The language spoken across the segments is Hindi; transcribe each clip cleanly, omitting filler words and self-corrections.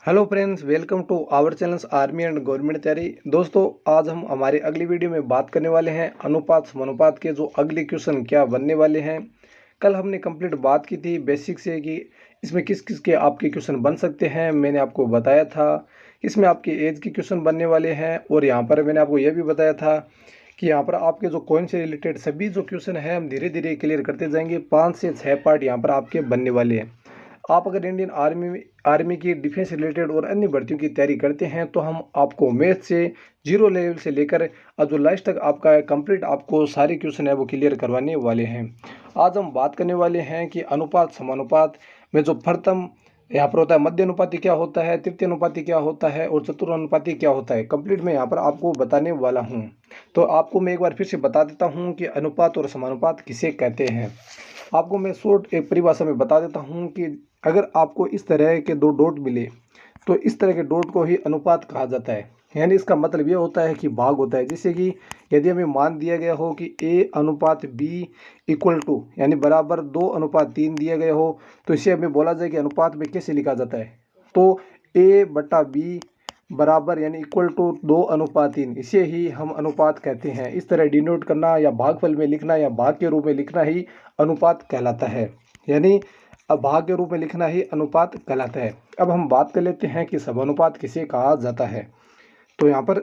Hello friends, welcome to our channels army and government तैयारी। दोस्तों, आज हम हमारी अगली वीडियो में बात करने वाले हैं अनुपात समानुपात के जो अगले क्वेश्चन क्या बनने वाले हैं। कल हमने कंप्लीट बात की थी बेसिक से कि इसमें किस किस के आपके क्वेश्चन बन सकते हैं। मैंने आपको बताया था इसमें आपके एज के क्वेश्चन बनने वाले हैं, और यहाँ पर मैंने आपको यह भी बताया था कि यहाँ पर आपके जो कॉइन से रिलेटेड सभी जो क्वेश्चन है हम धीरे धीरे क्लियर करते जाएंगे। 5 से 6 पार्ट यहाँ पर आपके बनने वाले हैं। आप अगर इंडियन आर्मी की डिफेंस रिलेटेड और अन्य भर्तियों की तैयारी करते हैं तो हम आपको मैथ से जीरो लेवल से लेकर जो लास्ट तक आपका कंप्लीट आपको सारे क्वेश्चन है वो क्लियर करवाने वाले हैं। आज हम बात करने वाले हैं कि अनुपात समानुपात में जो प्रथम यहाँ पर होता है, मध्य अनुपाती क्या होता है, तृतीय अनुपाती क्या होता है और चतुर्थानुपाती क्या होता है, कंप्लीट मैं यहाँ पर आपको बताने वाला हूँ। तो आपको मैं एक बार फिर से बता देता हूँ कि अनुपात और समानुपात किसे कहते हैं। आपको मैं शॉर्ट एक परिभाषा में बता देता हूँ कि अगर आपको इस तरह के दो डॉट मिले तो इस तरह के डॉट को ही अनुपात कहा जाता है। यानी इसका मतलब ये होता है कि भाग होता है। जैसे कि यदि हमें मान दिया गया हो कि A अनुपात B इक्वल टू यानी बराबर 2:3 दिया गया हो, तो इसे हमें बोला जाए कि अनुपात में कैसे लिखा जाता है। तो A/B बराबर यानी इक्वल टू 2:3, इसे ही हम अनुपात कहते हैं। इस तरह डिनोट करना या भागफल में लिखना या भाग के रूप में लिखना ही अनुपात कहलाता है। यानी अब भाग के रूप में लिखना ही अनुपात कहलाता है। अब हम बात कर लेते हैं कि समानुपात किसे कहा जाता है। तो यहाँ पर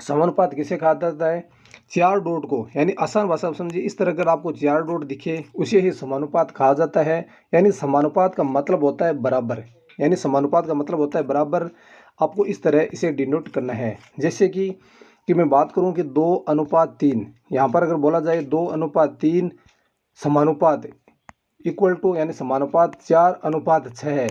समानुपात किसे कहा जाता है, चार डॉट को, यानी आसान भाषा में समझिए, इस तरह अगर आपको चार डॉट दिखे उसे ही समानुपात कहा जाता है। यानी समानुपात का मतलब होता है बराबर, यानी समानुपात का मतलब होता है बराबर। आपको इस तरह इसे डिनोट करना है। जैसे कि मैं बात करूं कि 2:3, यहाँ पर अगर बोला जाए 2:3 समानुपात इक्वल टू यानी समानुपात 4:6 है।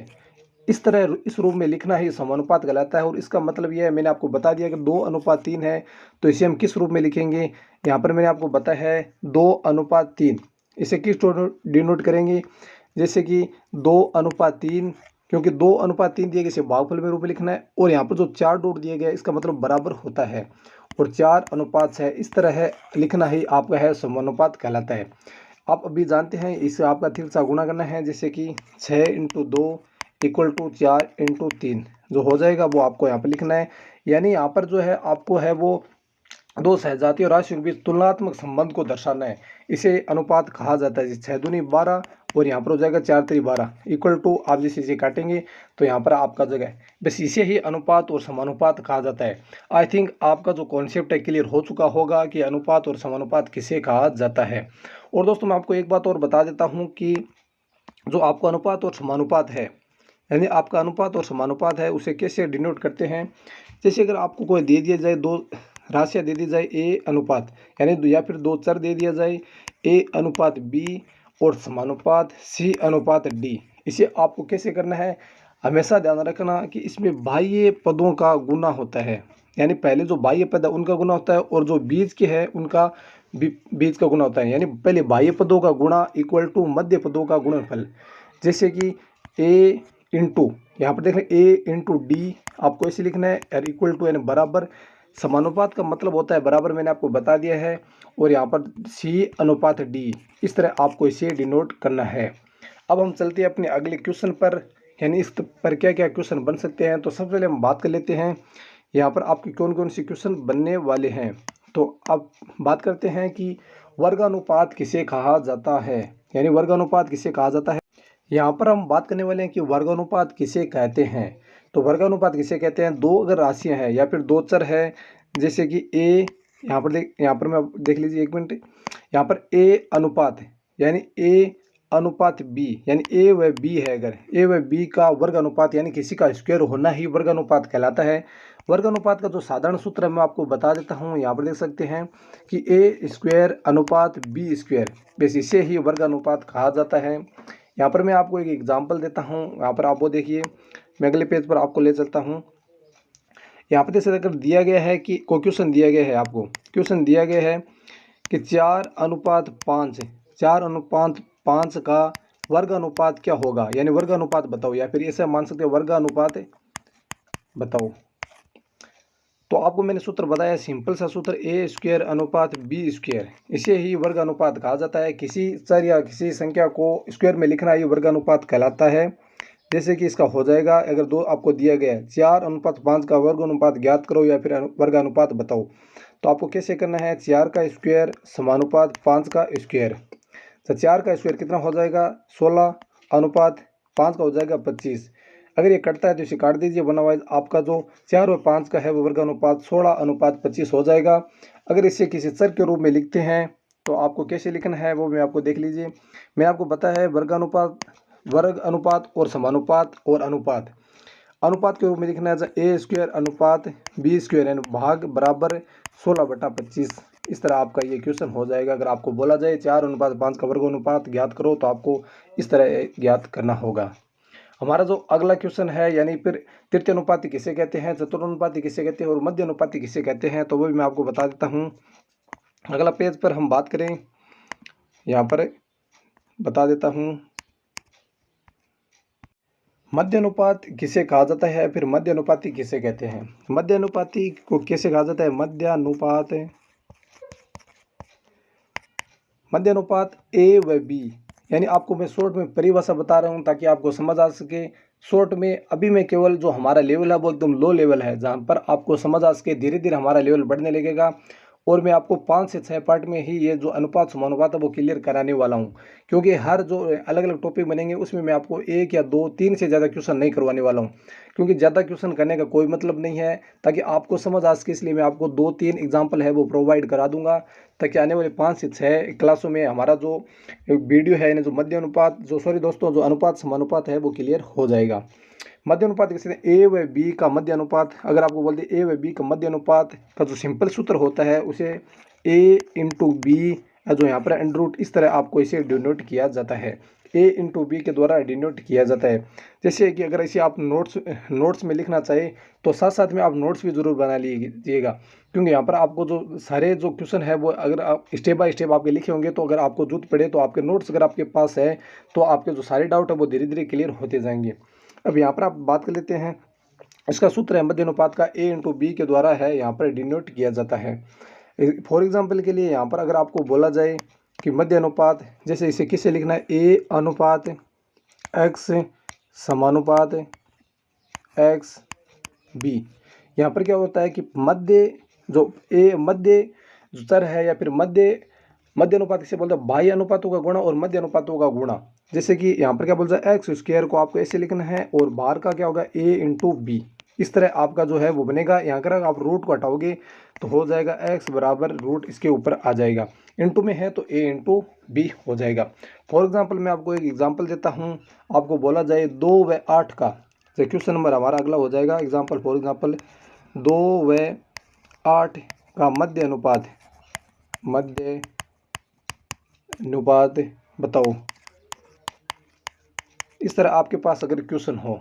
इस तरह इस रूप में लिखना ही समानुपात कहलाता है। और इसका मतलब यह है, मैंने आपको बता दिया कि 2:3 है तो इसे हम किस रूप में लिखेंगे। यहाँ पर मैंने आपको बताया है 2:3, इसे किस डिनोट करेंगे, जैसे कि 2:3, क्योंकि 2:3 दिए गए इसे भागफल में रूप में लिखना है। और यहाँ पर जो 4 डॉट दिए गए इसका मतलब बराबर होता है, और 4:6 इस तरह है लिखना ही आपका है समानुपात कहलाता है। आप अभी जानते हैं इसे आपका 3 से गुणा करना है, जैसे कि 6×2 इक्वल टू 4×3 जो हो जाएगा वो आपको यहाँ पर लिखना है। यानी यहाँ पर जो है आपको है वो दो सजातीय राशियों के बीच तुलनात्मक संबंध को दर्शाना है। इसे अनुपात कहा जाता है। 6×2=12 और यहाँ पर हो जाएगा 4×3=12 इक्वल टू, आप जैसे इसे काटेंगे तो यहाँ पर आपका जगह बस इसे ही अनुपात और समानुपात कहा जाता है। आई थिंक आपका जो कॉन्सेप्ट है क्लियर हो चुका होगा कि अनुपात और समानुपात किसे कहा जाता है। और दोस्तों, मैं आपको एक बात और बता देता हूँ कि जो आपका अनुपात और समानुपात है, यानी आपका अनुपात और समानुपात है, उसे कैसे डिनोट करते हैं। जैसे अगर आपको कोई दे दिया जाए, दो राशियाँ दे दी जाए ए अनुपात, यानी या फिर दो चर दे दिया जाए A/B और समानुपात C/D, इसे आपको कैसे करना है, हमेशा ध्यान रखना कि इसमें बाह्य पदों का गुना होता है। यानी पहले जो बाह्य पद है उनका गुना होता है, और जो बीज के है उनका बीज का गुना होता है। यानी पहले बाह्य पदों का गुणा इक्वल टू मध्य पदों का गुणनफल। जैसे कि A इंटू, यहाँ पर देख लें A/D आपको ऐसे लिखना है, और इक्वल टू यानी बराबर। समानुपात का मतलब होता है बराबर, मैंने आपको बता दिया है। और यहाँ पर C/D, इस तरह आपको इसे डिनोट करना है। अब हम चलते हैं अपने अगले क्वेश्चन पर, यानी इस पर क्या क्या क्वेश्चन बन सकते हैं। तो सबसे पहले हम बात कर लेते हैं यहाँ पर आपके कौन कौन से क्वेश्चन बनने वाले हैं। तो अब बात करते हैं कि वर्गानुपात किसे कहा जाता है, यानी वर्गानुपात किसे कहा जाता है। यहाँ पर हम बात करने वाले हैं कि वर्गानुपात किसे कहते हैं। तो वर्गानुपात किसे कहते हैं, दो अगर राशियां हैं या फिर दो चर है, जैसे कि ए, यहाँ पर मैं देख लीजिए एक मिनट, यहाँ पर ए अनुपात यानी A/B, यानी A व B है, अगर A व B का वर्ग अनुपात यानी किसी का स्क्वायर होना ही वर्ग अनुपात कहलाता है। वर्ग अनुपात का जो साधारण सूत्र है मैं आपको बता देता हूँ, यहाँ पर देख सकते हैं कि A² अनुपात B², बस इसे ही वर्ग अनुपात कहा जाता है। यहाँ पर मैं आपको एक एग्जांपल देता हूँ, यहाँ पर आप वो देखिए, मैं अगले पेज पर आपको ले चलता हूँ। यहाँ पर जैसे अगर दिया गया है कि कोई क्वेश्चन दिया गया है, आपको क्वेश्चन दिया गया है कि 4:5, 4:5 का वर्ग अनुपात क्या होगा, यानी वर्ग अनुपात बताओ, या फिर ऐसे मान सकते हो वर्ग अनुपात बताओ। तो आपको मैंने सूत्र बताया, सिंपल सा सूत्र, A² अनुपात B², इसे ही वर्ग अनुपात कहा जाता है। किसी चर या किसी संख्या को स्क्वायर में लिखना ये वर्ग अनुपात कहलाता है। जैसे कि इसका हो जाएगा, अगर दो आपको दिया गया है 4:5 का वर्ग अनुपात ज्ञात करो या फिर वर्ग अनुपात बताओ, तो आपको कैसे करना है, 4 का स्क्वायर समानुपात 5 का स्क्वायर। तो 4 का स्क्वायर कितना हो जाएगा 16 अनुपात 5 का हो जाएगा 25। अगर ये कटता है तो इसे काट दीजिए, वरना आपका जो 4 और 5 का है वो वर्ग अनुपात 16:25 हो जाएगा। अगर इसे किसी चर के रूप में लिखते हैं तो आपको कैसे लिखना है वो मैं आपको देख लीजिए। मैं आपको बताया है वर्ग अनुपात और समानुपात और अनुपात। अनुपात के रूप में लिखना है ए स्क्वायर अनुपात बी स्क्वायर यानी भाग बराबर 16/25। इस तरह आपका ये क्वेश्चन हो जाएगा। अगर आपको बोला जाए 4:5 का वर्ग अनुपात ज्ञात करो तो आपको इस तरह ज्ञात करना होगा। हमारा जो अगला क्वेश्चन है, यानी फिर तृतीय अनुपाती किसे कहते हैं, चतुर्थानुपाती किसे कहते हैं और मध्य अनुपाती किसे कहते हैं, तो वो भी मैं आपको बता देता हूँ। अगला पेज पर हम बात करें, यहाँ पर बता देता हूँ मध्य अनुपात किसे कहा जाता है, फिर मध्य अनुपाती किसे कहते हैं। मध्य अनुपाती को कैसे कहा जाता है, मध्य अनुपात ए व बी, यानी आपको मैं शॉर्ट में परिभाषा बता रहा हूँ ताकि आपको समझ आ सके। शॉर्ट में अभी मैं केवल जो हमारा लेवल है वो एकदम लो लेवल है, जहाँ पर आपको समझ आ सके। धीरे धीरे हमारा लेवल बढ़ने लगेगा और मैं आपको 5 से 6 पार्ट में ही ये जो अनुपात समानुपात है वो क्लियर कराने वाला हूँ, क्योंकि हर जो अलग अलग टॉपिक बनेंगे उसमें मैं आपको 1 या 2 3 से ज़्यादा क्वेश्चन नहीं करवाने वाला हूँ, क्योंकि ज़्यादा क्वेश्चन करने का कोई मतलब नहीं है। ताकि आपको समझ आ सके इसलिए मैं आपको 2-3 एग्जाम्पल है वो प्रोवाइड करा दूंगा, ताकि आने वाले 5 से 6 क्लासों में हमारा जो वीडियो है, यानी जो मध्य अनुपात जो अनुपात समानुपात है वो क्लियर हो जाएगा। मध्य अनुपात किसे कहते हैं, ए व बी का मध्य अनुपात। अगर आपको बोल दे ए व बी का मध्य अनुपात का जो सिंपल सूत्र होता है उसे ए इंटू बी, जो यहाँ पर अंडर रूट, इस तरह आपको इसे डिनोट किया जाता है। ए इंटू बी के द्वारा डिनोट किया जाता है। जैसे कि अगर इसे आप नोट्स में लिखना चाहे तो साथ साथ में आप नोट्स भी जरूर बना लीजिएगा, क्योंकि यहाँ पर आपको जो सारे जो क्वेश्चन है वो अगर आप स्टेप बाय स्टेप आपके लिखे होंगे तो अगर आपको जरूरत पड़े तो आपके नोट्स अगर आपके पास है तो आपके जो सारे डाउट है वो धीरे धीरे क्लियर होते जाएंगे। अब यहाँ पर आप बात कर लेते हैं, इसका सूत्र है मध्य अनुपात का ए इंटू बी के द्वारा है यहाँ पर डिनोट किया जाता है। फॉर एग्जाम्पल के लिए यहाँ पर अगर आपको बोला जाए कि मध्य अनुपात, जैसे इसे किसे लिखना है, ए अनुपात एक्स समानुपात एक्स बी। यहाँ पर क्या होता है कि मध्य जो चर है या फिर मध्य अनुपात किसे बोलते हैं, बाह्य अनुपातों का गुणा और मध्य अनुपातों का गुणा। जैसे कि यहाँ पर क्या बोलता है, एक्स स्क्वायर को आपको ऐसे लिखना है और बाहर का क्या होगा, ए इंटू बी। इस तरह आपका जो है वो बनेगा। यहाँ कर आप रूट को हटाओगे तो हो जाएगा एक्स बराबर रूट इसके ऊपर आ जाएगा, इंटू में है तो ए इंटू बी हो जाएगा। फॉर एग्जाम्पल मैं आपको एक एग्जाम्पल देता हूँ। आपको बोला जाए 2 व 8 का, जो क्वेश्चन नंबर हमारा अगला हो जाएगा एग्जाम्पल। फॉर एग्जाम्पल 2 व 8 का मध्य अनुपात बताओ। इस तरह आपके पास अगर क्वेश्चन हो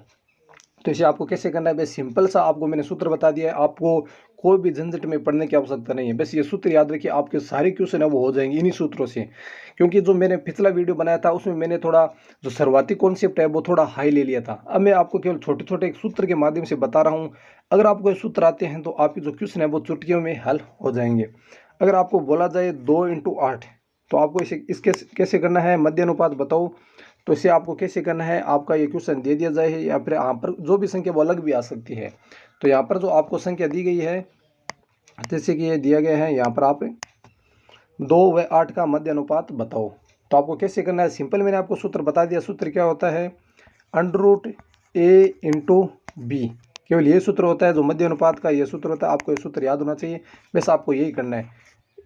तो इसे आपको कैसे करना है, बस सिंपल सा आपको मैंने सूत्र बता दिया है। आपको कोई भी झंझट में पढ़ने की आवश्यकता नहीं है, बस ये सूत्र याद रखिए, आपके सारे क्वेश्चन है वो हो जाएंगे इन्हीं सूत्रों से। क्योंकि जो मैंने पिछला वीडियो बनाया था उसमें मैंने थोड़ा जो शुरुआती कॉन्सेप्ट है वो थोड़ा हाई ले लिया था। अब मैं आपको केवल छोटे छोटे एक सूत्र के माध्यम से बता रहा हूँ। अगर आपको ये सूत्र आते हैं तो आपके जो क्वेश्चन है वो चुटकियों में हल हो जाएंगे। अगर आपको बोला जाए 2 इंटू 8 तो आपको इसके कैसे करना है, मध्य अनुपात बताओ। तो इसे आपको कैसे करना है, आपका ये क्वेश्चन दे दिया जाए या फिर यहाँ पर जो भी संख्या वो अलग भी आ सकती है। तो यहाँ पर जो आपको संख्या दी गई है, जैसे कि ये दिया गया है यहाँ पर, आप 2 व 8 का मध्य अनुपात बताओ। तो आपको कैसे करना है, सिंपल मैंने आपको सूत्र बता दिया। सूत्र क्या होता है, अंडर रूट ए इंटू बी, केवल ये सूत्र होता है जो मध्य अनुपात का ये सूत्र होता है। आपको ये सूत्र याद होना चाहिए, बस आपको यही करना है।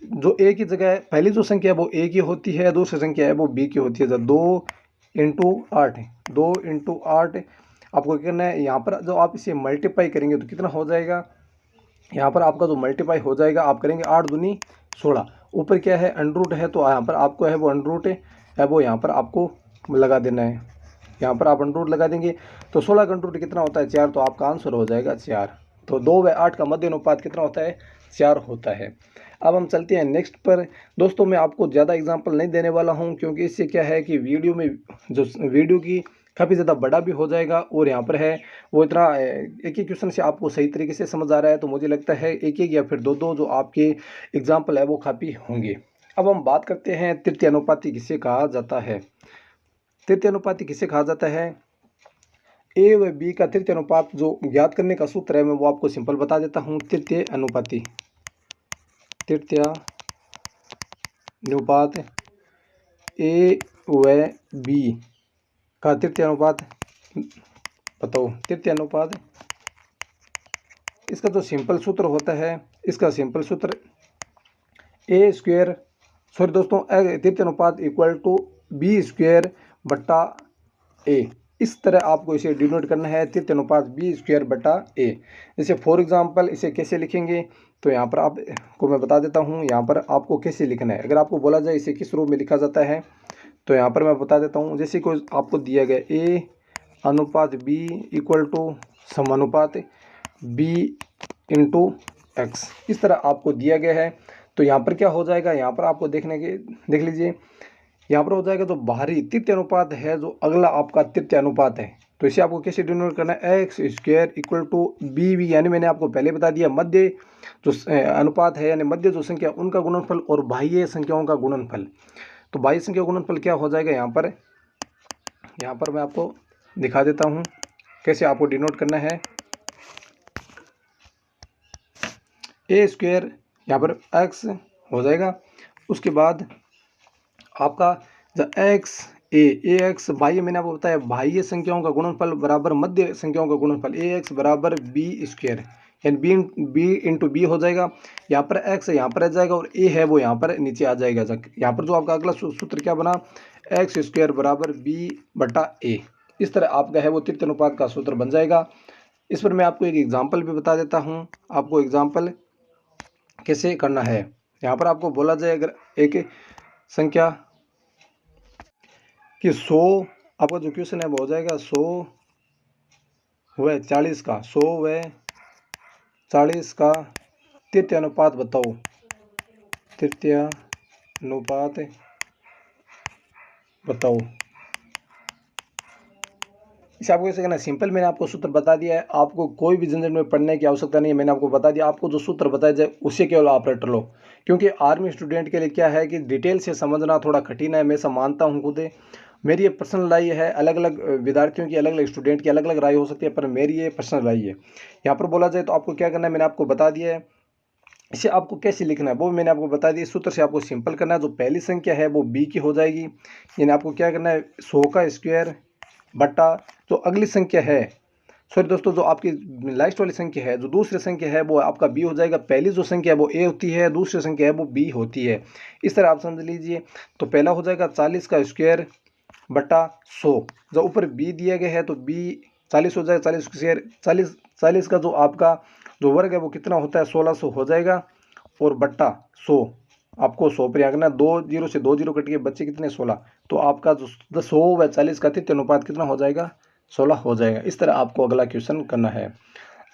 जो ए की जगह पहली जो संख्या है वो ए की होती है, दूसरी संख्या है वो बी की होती है। 2 इंटू 8 आपको क्या करना है, यहाँ पर जो आप इसे मल्टीप्लाई करेंगे तो कितना हो जाएगा, यहाँ पर आपका जो मल्टीप्लाई हो जाएगा, आप करेंगे 8 दूनी 16, ऊपर क्या है अंडर रूट है तो यहाँ पर आपको है वो अंडर रूट है वो यहाँ पर आपको लगा देना है। यहाँ पर आप अंडर रूट लगा देंगे तो 16 का अंडर रूट कितना होता है 4, तो आपका आंसर हो जाएगा 4। तो 2 व 8 का मध्य अनुपात कितना होता है, 4 होता है। अब हम चलते हैं नेक्स्ट पर। दोस्तों मैं आपको ज़्यादा एग्जांपल नहीं देने वाला हूं, क्योंकि इससे क्या है कि वीडियो की काफ़ी ज़्यादा बड़ा भी हो जाएगा। और यहाँ पर है वो इतना एक ही क्वेश्चन से आपको सही तरीके से समझ आ रहा है तो मुझे लगता है एक या फिर दो जो आपके एग्जाम्पल है वो काफ़ी होंगे। अब हम बात करते हैं तृतीय अनुपाती किसे कहा जाता है। तृतीय अनुपाती किसे कहा जाता है, ए व बी का तृतीय अनुपात जो ज्ञात करने का सूत्र है मैं वो आपको सिंपल बता देता हूँ। तृतीय अनुपात ए व बी का तृतीय अनुपात बताओ। तृतीय अनुपात इसका जो सिंपल सूत्र होता है, इसका सिंपल सूत्र ए स्क्वायर तृतीय अनुपात इक्वल टू बी स्क्वायर बट्टा ए। इस तरह आपको इसे डिनोट करना है, तृतीय अनुपात बी स्क्वायर बटा ए। जैसे फॉर एग्जांपल इसे कैसे लिखेंगे तो यहाँ पर आपको मैं बता देता हूँ यहाँ पर आपको कैसे लिखना है। अगर आपको बोला जाए इसे किस रूप में लिखा जाता है तो यहाँ पर मैं बता देता हूँ। जैसे कोई आपको दिया गया ए अनुपात बी इक्वल टू समानुपात बी इंटू एक्स, इस तरह आपको दिया गया है। तो यहाँ पर क्या हो जाएगा, यहाँ पर आपको देख लीजिए यहाँ पर हो जाएगा जो बाहरी तृतीय अनुपात है, जो अगला आपका तृतीय अनुपात है, तो इसे आपको कैसे डिनोट करना है, x square equal to b यानी मैंने आपको पहले बता दिया मध्य जो अनुपात है यानी मध्य जो संख्या उनका गुणनफल और बाह्य संख्याओं का गुणनफल। तो बाह्य संख्या गुणनफल क्या हो जाएगा, यहाँ पर मैं आपको दिखा देता हूँ कैसे आपको डिनोट करना है। ए स्क्वायर यहाँ पर एक्स हो जाएगा, उसके बाद आपका एक्स ए एक्स बाह्य मैंने आपको बताया बाह्य संख्याओं का गुणनफल बराबर मध्य संख्याओं का गुणनफल ए एक्स बराबर बी स्क्वायर यानी बी इंटू बी हो जाएगा। यहाँ पर एक्स यहाँ पर आ जाएगा और ए है वो यहाँ पर नीचे आ जाएगा। यहाँ पर जो आपका अगला सूत्र क्या बना, एक्स स्क्वायर बराबर बी बटा ए। इस तरह आपका है वो तृतीय अनुपात का सूत्र बन जाएगा। इस पर मैं आपको एक एग्जाम्पल भी बता देता हूँ, आपको एग्जाम्पल कैसे करना है। यहाँ पर आपको बोला जाए अगर एक संख्या कि 100 आपका जो क्वेश्चन है वो हो जाएगा 100 व 40 का 100 व 40 का तृतीय अनुपात बताओ। तृतीय अनुपात बताओ। इसे आपको कैसे करना है, सिंपल मैंने आपको सूत्र बता दिया है, आपको कोई भी झंझट में पढ़ने की आवश्यकता नहीं है। मैंने आपको बता दिया, आपको जो सूत्र बताया जाए उसे केवल आप रट लो, क्योंकि आर्मी स्टूडेंट के लिए क्या है कि डिटेल से समझना थोड़ा कठिन है। मैं ऐसा मानता हूँ खुद, मेरी ये पर्सनल राय है। अलग अलग विद्यार्थियों की अलग अलग स्टूडेंट की अलग अलग राय हो सकती है, पर मेरी ये पर्सनल राय है। यहाँ पर बोला जाए तो आपको क्या करना है मैंने आपको बता दिया है। इसे आपको कैसे लिखना है वो मैंने आपको बता दिया। सूत्र से आपको सिंपल करना है, जो पहली संख्या है वो बी की हो जाएगी, यानी आपको क्या करना है 100 का स्क्वायर बट्टा जो अगली संख्या है, सॉरी दोस्तों जो आपकी लास्ट वाली संख्या है, जो दूसरी संख्या है वो आपका बी हो जाएगा। पहली जो संख्या है वो ए होती है, दूसरी संख्या है वो बी होती है। इस तरह आप समझ लीजिए। तो पहला हो जाएगा 40 का स्क्वायर बटा 100, जो ऊपर बी दिया गया है तो बी 40 हो जाएगा। 40 स्क्वायर 40 का जो आपका जो वर्ग है वो कितना होता है 1600 हो जाएगा, और बट्टा 100 आपको 100 पर आंकना, 2 जीरो से 2 जीरो कट के बच्चे कितने 16, तो आपका जो 100 व 40 का तृतीय अनुपात कितना हो जाएगा 16 हो जाएगा। इस तरह आपको अगला क्वेश्चन करना है।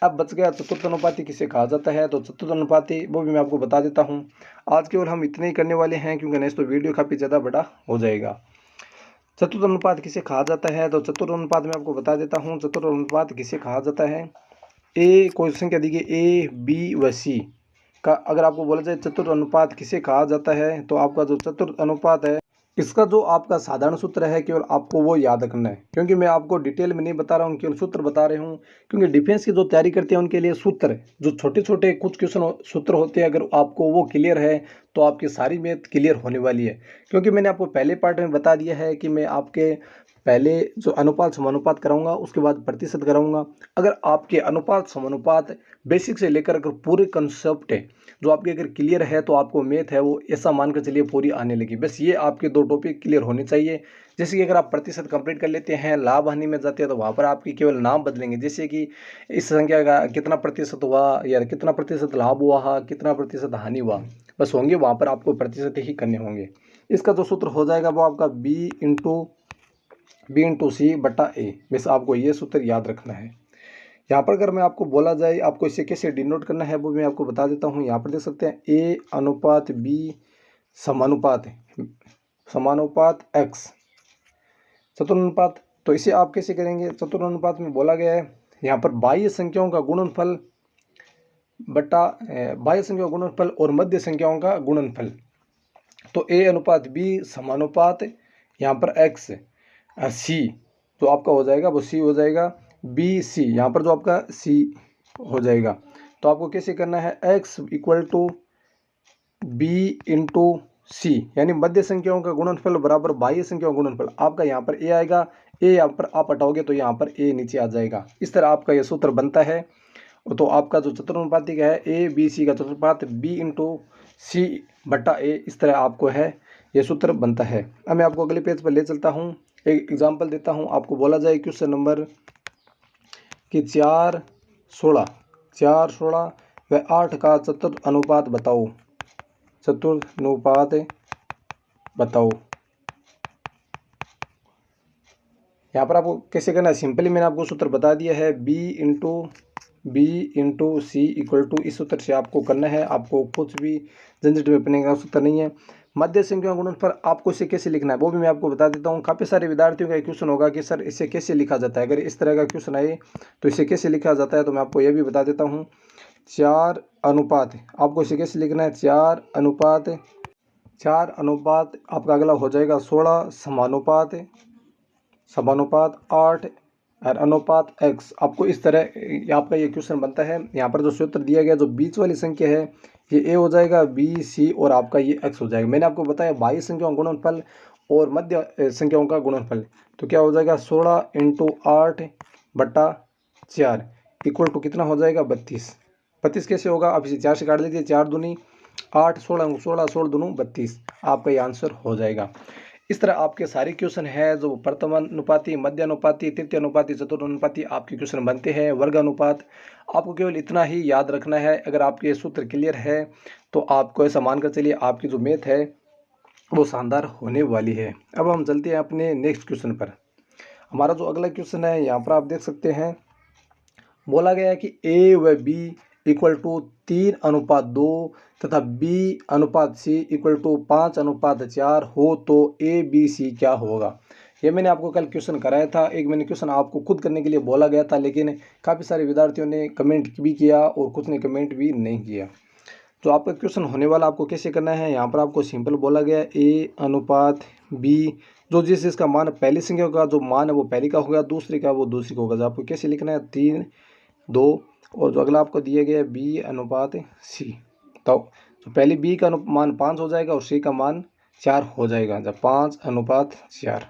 अब बच गया चतुर्थ अनुपाती किसे कहा जाता है, तो चतुर्थ अनुपाती वो भी मैं आपको बता देता हूँ। आज केवल हम इतने ही करने वाले हैं, क्योंकि नेक्स्ट तो वीडियो काफ़ी ज़्यादा बड़ा हो जाएगा। चतुर्थ अनुपात किसे कहा जाता है, तो चतुर्थ अनुपात मैं आपको बता देता हूँ। चतुर्थ अनुपात किसे कहा जाता है, ए कोई संख्या दी गई ए बी व सी का अगर आपको बोला जाए चतुर्थ अनुपात किसे कहा जाता है, तो आपका जो चतुर्थ अनुपात है इसका जो आपका साधारण सूत्र है केवल आपको वो याद रखना है, क्योंकि मैं आपको डिटेल में नहीं बता रहा हूँ, केवल सूत्र बता रहा हूँ। क्योंकि डिफेंस की जो तैयारी करते हैं उनके लिए सूत्र जो छोटे छोटे कुछ क्वेश्चन सूत्र होते हैं, अगर आपको वो क्लियर है तो आपकी सारी मैथ क्लियर होने वाली है। क्योंकि मैंने आपको पहले पार्ट में बता दिया है कि मैं आपके पहले जो अनुपात समानुपात कराऊंगा, उसके बाद प्रतिशत कराऊंगा। अगर आपके अनुपात समानुपात बेसिक से लेकर अगर पूरे कंसेप्ट है जो आपके अगर क्लियर है, तो आपको मैथ है वो ऐसा मानकर चलिए पूरी आने लगी। बस ये आपके 2 टॉपिक क्लियर होने चाहिए। जैसे कि अगर आप प्रतिशत कंप्लीट कर लेते हैं, लाभ हानि में जाते हैं, तो वहाँ पर आपकी केवल नाम बदलेंगे। जैसे कि इस संख्या का कितना प्रतिशत हुआ, या कितना प्रतिशत लाभ हुआ, कितना प्रतिशत हानि हुआ, बस होंगे वहाँ पर आपको प्रतिशत ही करने होंगे। इसका जो सूत्र हो जाएगा वो आपका बी इंटू सी बटा ए। बस आपको ये सूत्र याद रखना है। यहाँ पर अगर मैं आपको बोला जाए आपको इसे कैसे डिनोट करना है वो मैं आपको बता देता हूँ। यहाँ पर देख सकते हैं ए अनुपात बी समानुपात एक्स चतुर्थ। तो इसे आप कैसे करेंगे, चतुर्थ अनुपात में बोला गया है यहाँ पर बाह्य संख्याओं का गुणनफल बटा बाह्य संख्याओं का गुणनफल और मध्य संख्याओं का गुणनफल। तो ए अनुपात बी समानुपात यहाँ पर एक्स सी, तो आपका हो जाएगा वो सी हो जाएगा बी सी, यहाँ पर जो आपका सी हो जाएगा। तो आपको कैसे करना है, x equal to B into C, यानी मध्य संख्याओं का गुणनफल बराबर बाह्य संख्याओं का गुणनफल। आपका यहाँ पर ए आएगा, ए यहाँ पर आप हटाओगे तो यहाँ पर ए नीचे आ जाएगा। इस तरह आपका यह सूत्र बनता है। तो आपका जो चतुर्नुपाती का है ए बी सी का चतुर्पात बी इंटू सी बट्टा ए, इस तरह आपको है ये सूत्र बनता है। अब मैं आपको अगले पेज पर ले चलता हूँ, एक एग्जाम्पल देता हूँ। आपको बोला जाए क्वेश्चन नंबर कि 4, 16 व 8 का चतुर्नुपात बताओ, चतुर्नुपात बताओ। यहाँ पर आपको कैसे करना है, सिंपली मैंने आपको सूत्र बता दिया है, b into c equal to, इस सूत्र से आपको करना है। आपको कुछ भी झंझट में पड़ने का सूत्र नहीं है। मध्य संख्या गुणनफल आपको इसे कैसे लिखना है वो भी मैं आपको बता देता हूँ। काफ़ी सारे विद्यार्थियों का क्वेश्चन होगा कि सर इसे कैसे लिखा जाता है, अगर इस तरह का क्वेश्चन आए तो इसे कैसे लिखा जाता है, तो मैं आपको यह भी बता देता हूँ। 4 अनुपात, आपको इसे कैसे लिखना है, 4 अनुपात आपका अगला हो जाएगा 16 समानुपात 8 और अनुपात x। आपको इस तरह आपका ये क्वेश्चन बनता है। यहाँ पर जो सूत्र दिया गया, जो बीच वाली संख्या है ये a हो जाएगा, b c और आपका ये x हो जाएगा। मैंने आपको बताया बाह्य संख्याओं का गुणनफल और मध्य संख्याओं का गुणनफल, तो क्या हो जाएगा 16 इंटू 8 बट्टा 4 इक्वल टू कितना हो जाएगा 32। 32 कैसे होगा, आप इसे 4 से काट लीजिए, 4 दूनी 8, 16 16 दूनी 32, आपका ये आंसर हो जाएगा। इस तरह आपके सारे क्वेश्चन है जो प्रथम अनुपाती, मध्य अनुपाती, तृतीय अनुपाती, चतुर्थ आपके क्वेश्चन बनते हैं। वर्ग अनुपात आपको केवल इतना ही याद रखना है। अगर आपके सूत्र क्लियर है तो आपको ऐसा मानकर चलिए आपकी जो मैथ है वो शानदार होने वाली है। अब हम चलते हैं अपने नेक्स्ट क्वेश्चन पर। हमारा जो अगला क्वेश्चन है यहाँ पर आप देख सकते हैं, बोला गया है कि ए व बी इक्वल टू 3:2 तथा बी अनुपात सी इक्वल टू 5:4 हो तो ए बी सी क्या होगा। ये मैंने आपको कल क्वेश्चन कराया था। एक मैंने क्वेश्चन आपको खुद करने के लिए बोला गया था, लेकिन काफ़ी सारे विद्यार्थियों ने कमेंट भी किया और कुछ ने कमेंट भी नहीं किया। तो आपका क्वेश्चन होने वाला आपको कैसे करना है, यहाँ पर आपको सिंपल बोला गया ए अनुपात बी, जो जिस इसका मान पहली संख्या का जो मान है वो पहली का होगा, दूसरी का वो दूसरी का होगा। तो आपको कैसे लिखना है 3, 2 और जो अगला आपको दिया गया है बी अनुपात सी। तो पहले बी का मान 5 हो जाएगा और सी का मान 4 हो जाएगा, जब 5:4।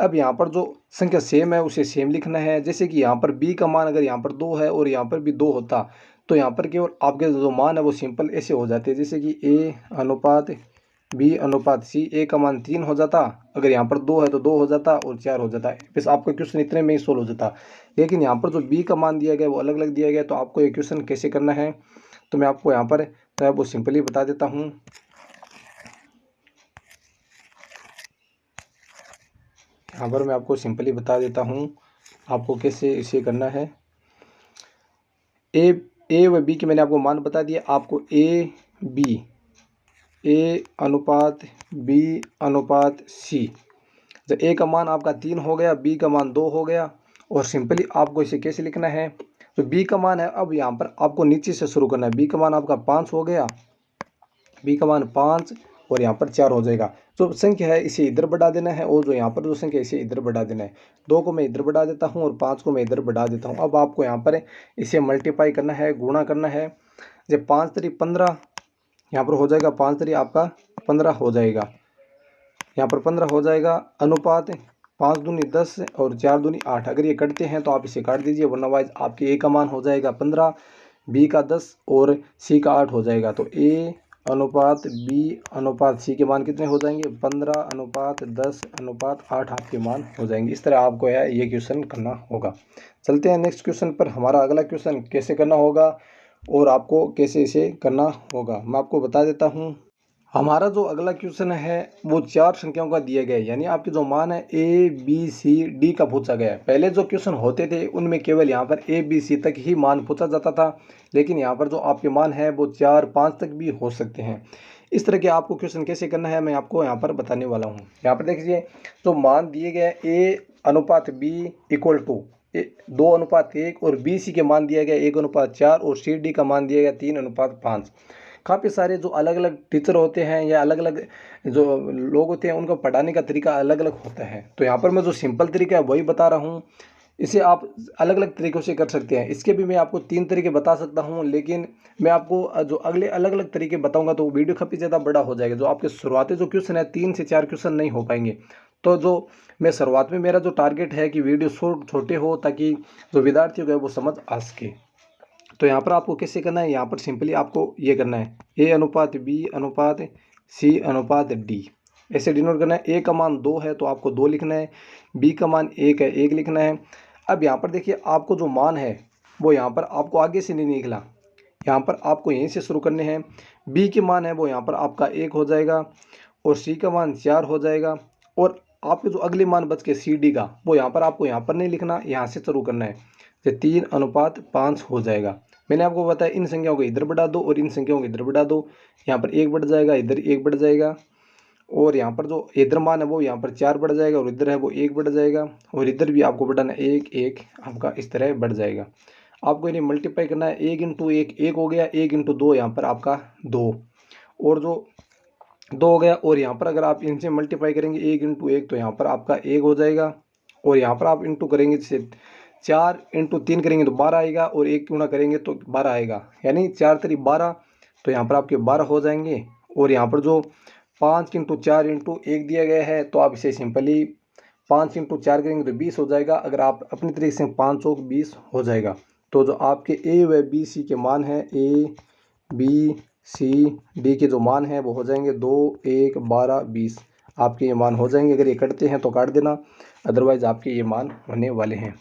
अब यहाँ पर जो संख्या सेम है उसे सेम लिखना है। जैसे कि यहाँ पर बी का मान अगर यहाँ पर 2 है और यहाँ पर भी 2 होता तो यहाँ पर केवल आपके जो मान है वो सिंपल ऐसे हो जाते हैं, जैसे कि ए अनुपात बी अनुपात सी, ए का मान 3 हो जाता, अगर यहाँ पर 2 है तो 2 हो जाता और 4 हो जाता है। बस आपका क्वेश्चन इतने में ही सोल्व हो जाता। लेकिन यहाँ पर जो बी का मान दिया गया वो अलग अलग दिया गया, तो आपको ये क्वेश्चन कैसे करना है तो मैं आपको यहाँ पर वो सिंपली बता देता हूँ। यहाँ पर मैं आपको सिंपली बता देता हूँ आपको कैसे इसे करना है। ए व बी के मैंने आपको मान बता दिया। आपको ए अनुपात बी अनुपात सी, जब ए का मान आपका 3 हो गया, बी का मान 2 हो गया, और सिंपली आपको इसे कैसे लिखना है, तो बी का मान है, अब यहाँ पर आपको नीचे से शुरू करना है। बी का मान आपका 5 हो गया, बी का मान 5 और यहाँ पर 4 हो जाएगा। जो संख्या है इसे इधर बढ़ा देना है और जो यहाँ पर जो संख्या है इसे इधर बढ़ा देना है। 2 को मैं इधर बढ़ा देता हूँ और 5 को मैं इधर बढ़ा देता हूँ। अब आपको यहाँ पर इसे मल्टीप्लाई करना है, गुणा करना है। जब 5 3 15 यहाँ पर हो जाएगा, 5 3 आपका 15 हो जाएगा, यहाँ पर 15 हो जाएगा। अनुपात 5 दूनी 10 और 4 दूनी 8, अगर ये कटते हैं तो आप इसे काट दीजिए, वरना वाइज आपके ए का मान हो जाएगा 15, बी का 10 और सी का 8 हो जाएगा। तो ए अनुपात बी अनुपात सी के मान कितने हो जाएंगे, 15 अनुपात 10 अनुपात 8 आपके मान हो जाएंगे। इस तरह आपको है ये क्वेश्चन करना होगा। चलते हैं नेक्स्ट क्वेश्चन पर। हमारा अगला क्वेश्चन कैसे करना होगा और आपको कैसे इसे करना होगा मैं आपको बता देता हूँ। हमारा जो अगला क्वेश्चन है वो 4 संख्याओं का दिया गया है, यानी आपके जो मान है ए बी सी डी का पूछा गया है। पहले जो क्वेश्चन होते थे उनमें केवल यहाँ पर ए बी सी तक ही मान पूछा जाता था, लेकिन यहाँ पर जो आपके मान है वो 4 5 तक भी हो सकते हैं। इस तरह के आपको क्वेश्चन कैसे करना है मैं आपको यहाँ पर बताने वाला हूँ। यहाँ पर देखिए जो मान दिए गए ए अनुपात बी इक्वल टू 2:1 और बी सी के मान दिया गया 1:4 और सी डी का मान दिया गया 3:5। काफ़ी सारे जो अलग अलग टीचर होते हैं या अलग अलग जो लोग होते हैं उनका पढ़ाने का तरीका अलग अलग होता है। तो यहाँ पर मैं जो सिंपल तरीका है वही बता रहा हूँ। इसे आप अलग अलग तरीक़ों से कर सकते हैं। इसके भी मैं आपको 3 तरीके बता सकता हूँ, लेकिन मैं आपको जो अगले अलग अलग तरीके बताऊँगा तो वीडियो काफ़ी ज़्यादा बड़ा हो जाएगा। जो आपके शुरुआती जो क्वेश्चन है 3 से 4 क्वेश्चन नहीं हो पाएंगे। तो जो मैं शुरुआत में मेरा जो टारगेट है कि वीडियो छोटे हो, ताकि जो विद्यार्थी हो गए वो समझ आ सके। तो यहाँ पर आपको कैसे करना है, यहाँ पर सिंपली आपको ये करना है A अनुपात B अनुपात C अनुपात D, ऐसे डिनोट करना है। A का मान 2 है तो आपको 2 लिखना है, B का मान 1 है 1 लिखना है। अब यहाँ पर देखिए आपको जो मान है वो यहाँ पर आपको आगे से नहीं निकला, यहाँ पर आपको यहीं से शुरू करने हैं। B के मान है वो यहाँ पर आपका 1 हो जाएगा और C का मान 4 हो जाएगा, और आपके जो अगले मान बच के C D का वो यहाँ पर आपको यहाँ पर नहीं लिखना, यहाँ से शुरू करना है। तो 3 अनुपात 5 हो जाएगा। मैंने आपको बताया इन संख्याओं को इधर बढ़ा दो और इन संख्याओं को इधर बढ़ा दो, यहाँ पर 1 बढ़ जाएगा, इधर 1 बढ़ जाएगा, और यहाँ पर जो इधर मान है वो यहाँ पर 4 बढ़ जाएगा, और इधर है वो 1 बढ़ जाएगा, और इधर भी आपको बढ़ाना 1 1 आपका इस तरह बढ़ जाएगा। आपको इन्हें मल्टीप्लाई करना है, 1 इंटू 1 1 हो गया, 1 इंटू 2 यहाँ पर आपका 2, और जो 2 हो गया, और यहाँ पर अगर आप इनसे मल्टीप्लाई करेंगे 1 इंटू 1 तो यहाँ पर आपका 1 हो जाएगा, और यहाँ पर आप इंटू करेंगे जैसे 4 इंटू 3 करेंगे तो 12 आएगा, और 1 गुणा करेंगे तो 12 आएगा, यानी 4 3 12, तो यहाँ पर आपके 12 हो जाएंगे। और यहाँ पर जो 5 इंटू 4 इंटू 1 दिया गया है तो आप इसे सिंपली 5 इंटू 4 करेंगे तो 20 हो जाएगा। अगर आप अपनी तरीके से 5 चौक 20 हो जाएगा। तो जो आपके ए व बी सी के मान हैं, ए बी सी डी के जो मान हैं वो हो जाएंगे 2 1 12 20, आपके ये मान हो जाएंगे। अगर ये कटते हैं तो काट देना, अदरवाइज आपके ये मान होने वाले हैं।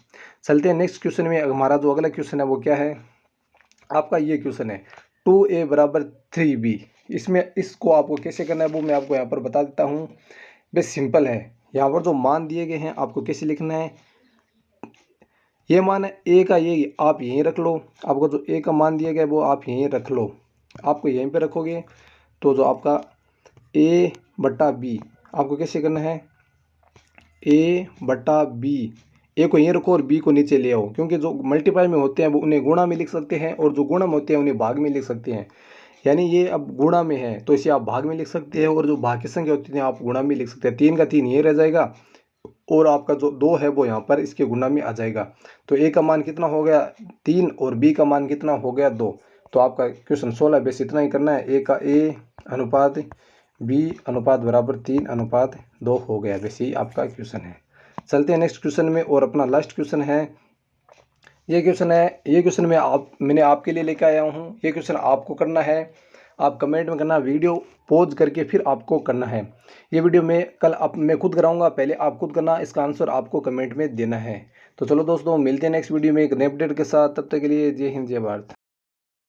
चलते हैं नेक्स्ट क्वेश्चन में। हमारा जो अगला क्वेश्चन है वो क्या है, आपका ये क्वेश्चन है 2a बराबर 3b। इसमें इसको आपको कैसे करना है वो मैं आपको यहाँ पर बता देता हूँ। बेस सिंपल है, यहाँ पर जो मान दिए गए हैं आपको कैसे लिखना है। ये मान है a का, ये आप यहीं रख लो, आपको जो a का मान दिया गया है वो आप यहीं रख लो। आपको यहीं पे रखोगे तो जो आपका a बट्टा b आपको कैसे करना है, a बट्टा b, ए को यहीं रखो और बी को नीचे ले आओ, क्योंकि जो मल्टीप्लाई में होते हैं वो उन्हें गुणा में लिख सकते हैं, और जो गुणा में होते हैं उन्हें भाग में लिख सकते हैं। यानी ये अब गुणा में है तो इसे आप भाग में लिख सकते हैं, और जो भाग की संख्या होती है आप गुणा में लिख सकते हैं। 3 का 3 ये रह जाएगा, और आपका जो 2 है वो यहाँ पर इसके गुणा में आ जाएगा। तो ए का मान कितना हो गया 3, और बी का मान कितना हो गया 2। तो आपका क्वेश्चन 16 बेस इतना ही करना है। ए अनुपात बी अनुपात बराबर 3 अनुपात 2 हो गया। बेस यही आपका क्वेश्चन है। चलते हैं नेक्स्ट क्वेश्चन में, और अपना लास्ट क्वेश्चन है ये क्वेश्चन मैंने आपके लिए लेकर आया हूँ। ये क्वेश्चन आपको करना है, आप कमेंट में करना, वीडियो पॉज करके फिर आपको करना है। ये वीडियो मैं खुद कराऊंगा, पहले आप खुद करना, इसका आंसर आपको कमेंट में देना है। तो चलो दोस्तों, मिलते हैं नेक्स्ट वीडियो में एक नए अपडेट के साथ। तब तक के लिए जय हिंद जय भारत।